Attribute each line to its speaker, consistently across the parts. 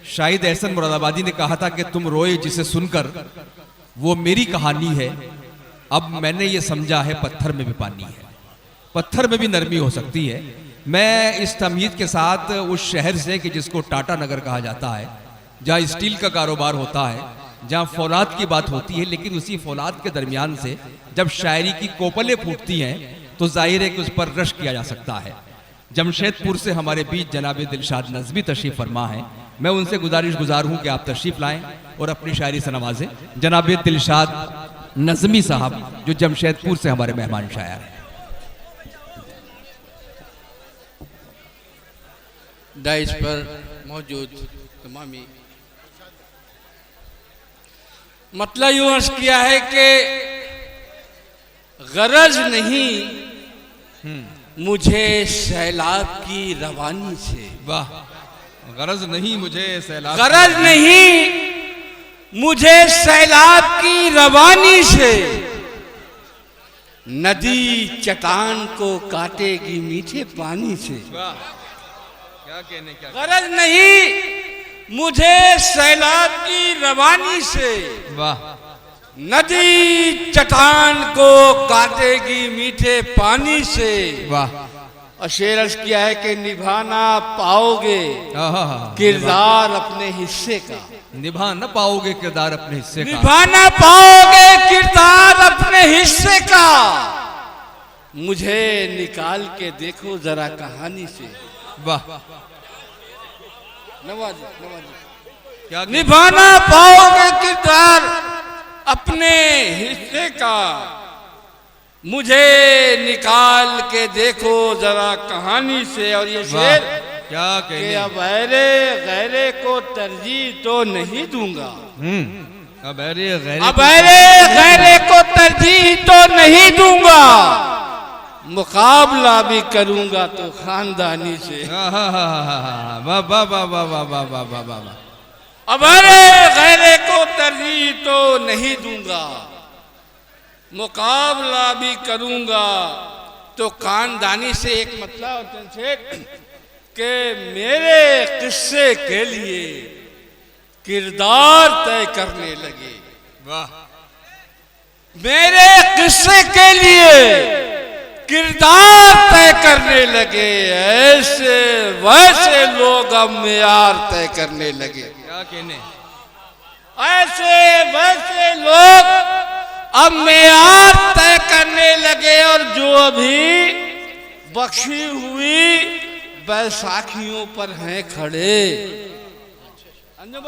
Speaker 1: शाहिद एहसन मुरादाबादी ने कहा था कि तुम रोए जिसे सुनकर, वो मेरी कहानी है। अब मैंने ये समझा है पत्थर में भी पानी है, पत्थर में भी नरमी हो सकती है। मैं इस तमीद के साथ उस शहर से कि जिसको टाटा नगर कहा जाता है, जहाँ स्टील का कारोबार होता है, जहाँ फौलाद की बात होती है, लेकिन उसी फौलाद के दरमियान से जब शायरी की कोपलें फूटती हैं तो जाहिर है कि उस पर रश किया जा सकता है। जमशेदपुर से हमारे बीच जनाब दिलशाद नज़मी तशरीफ़ फरमा हैं। मैं उनसे गुजार हूँ कि आप तशरीफ़ लाएं और अपनी शायरी से नवाजें। जनाब दिलशाद नज़मी साहब जो जमशेदपुर से हमारे मेहमान शायर हैं।
Speaker 2: डाइस पर मौजूद तमामी मतलब यूं अर्ज किया है कि गरज नहीं मुझे सैलाब की रवानी से।
Speaker 1: वाह, गरज नहीं मुझे सैलाब,
Speaker 2: गरज नहीं मुझे सैलाब की रवानी से, नदी चट्टान को काटेगी मीठे पानी से।
Speaker 1: वाह, क्या कहने, क्या
Speaker 2: गरज नहीं मुझे सैलाब की रवानी से,
Speaker 1: वाह,
Speaker 2: नदी चट्टान को काटेगी मीठे पानी से।
Speaker 1: वाह।
Speaker 2: और शेर अर्ज किया है कि निभाना पाओगे
Speaker 1: आहा,
Speaker 2: किरदार अपने हिस्से का,
Speaker 1: निभा न पाओगे किरदार अपने हिस्से का,
Speaker 2: निभाना पाओगे किरदार अपने हिस्से का, मुझे निकाल के देखो जरा कहानी से।
Speaker 1: वाह,
Speaker 2: नवाजी
Speaker 1: क्या
Speaker 2: निभाना पाओगे किरदार अपने हिस्से का, मुझे निकाल के देखो जरा कहानी से। और ये शेर
Speaker 1: क्या कहने,
Speaker 2: अब गैरे को तरजीह तो नहीं दूंगा,
Speaker 1: अब
Speaker 2: गैरे को तरजीह तो नहीं दूंगा, मुकाबला भी करूंगा तो खानदानी से।
Speaker 1: वाह वाह वाह वाह वाह वाह वाह वाह वाह।
Speaker 2: अब गैरे को तरजीह तो नहीं दूंगा, मुकाबला भी करूंगा तो खानदानी से। एक मतलब कि मेरे किस्से के लिए किरदार तय करने लगे।
Speaker 1: वाह,
Speaker 2: मेरे किस्से के लिए किरदार तय करने लगे, ऐसे वैसे लोग अब मेयार तय करने लगे।
Speaker 1: क्या कहने,
Speaker 2: ऐसे वैसे लोग अब मेयार तय करने लगे। और जो अभी बख्शी हुई बैसाखियों पर हैं खड़े,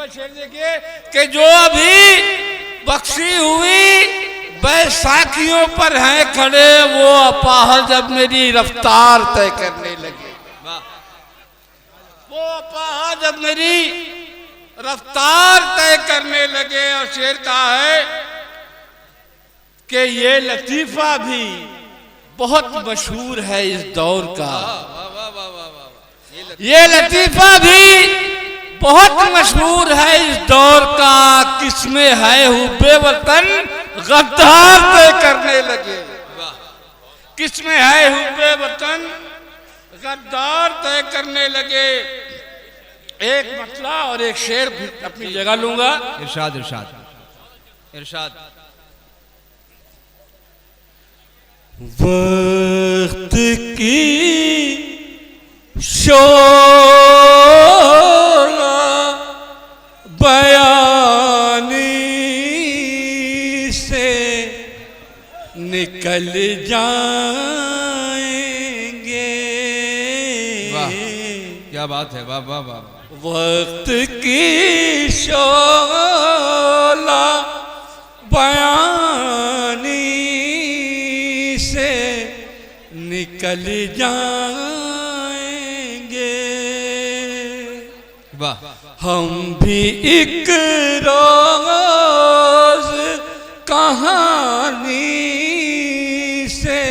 Speaker 2: शेर देखिए कि जो अभी बख्शी हुई बैसाखियों पर हैं खड़े, वो अपाहज अब मेरी रफ्तार तय करने लगे। वो अपाहज अब मेरी रफ्तार तय करने लगे। और शेर कहा है कि ये लतीफा भी बहुत मशहूर है इस दौर का, ये लतीफा भी बहुत मशहूर है इस दौर का, किसमें है हुब्बे वतन गद्दार तय करने लगे, किसमें है हुब्बे वतन गद्दार तय करने लगे। एक मतला और एक शेर अपनी जगह लूंगा।
Speaker 1: इरशाद इरशाद इरशाद।
Speaker 2: वक्त की शोला बयानी से निकल जाएंगे।
Speaker 1: वाह, क्या बात है, वाह वाह वाह।
Speaker 2: वक्त की शोला बयानी से निकल जाएंगे।
Speaker 1: वाह,
Speaker 2: हम भी एक रोज कहानी से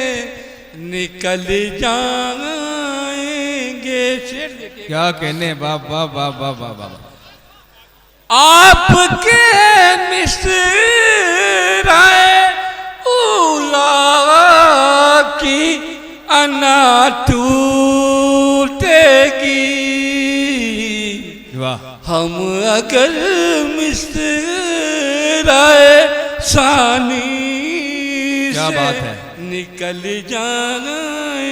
Speaker 2: निकल जाएंगे।
Speaker 1: क्या कहने, वाह वाह वाह वाह वाह वाह।
Speaker 2: आपके मिसराए उला की अना टूटेगी,
Speaker 1: वाह,
Speaker 2: हम अगर मिसराए सानी
Speaker 1: क्या
Speaker 2: से
Speaker 1: बात है।
Speaker 2: निकल जाए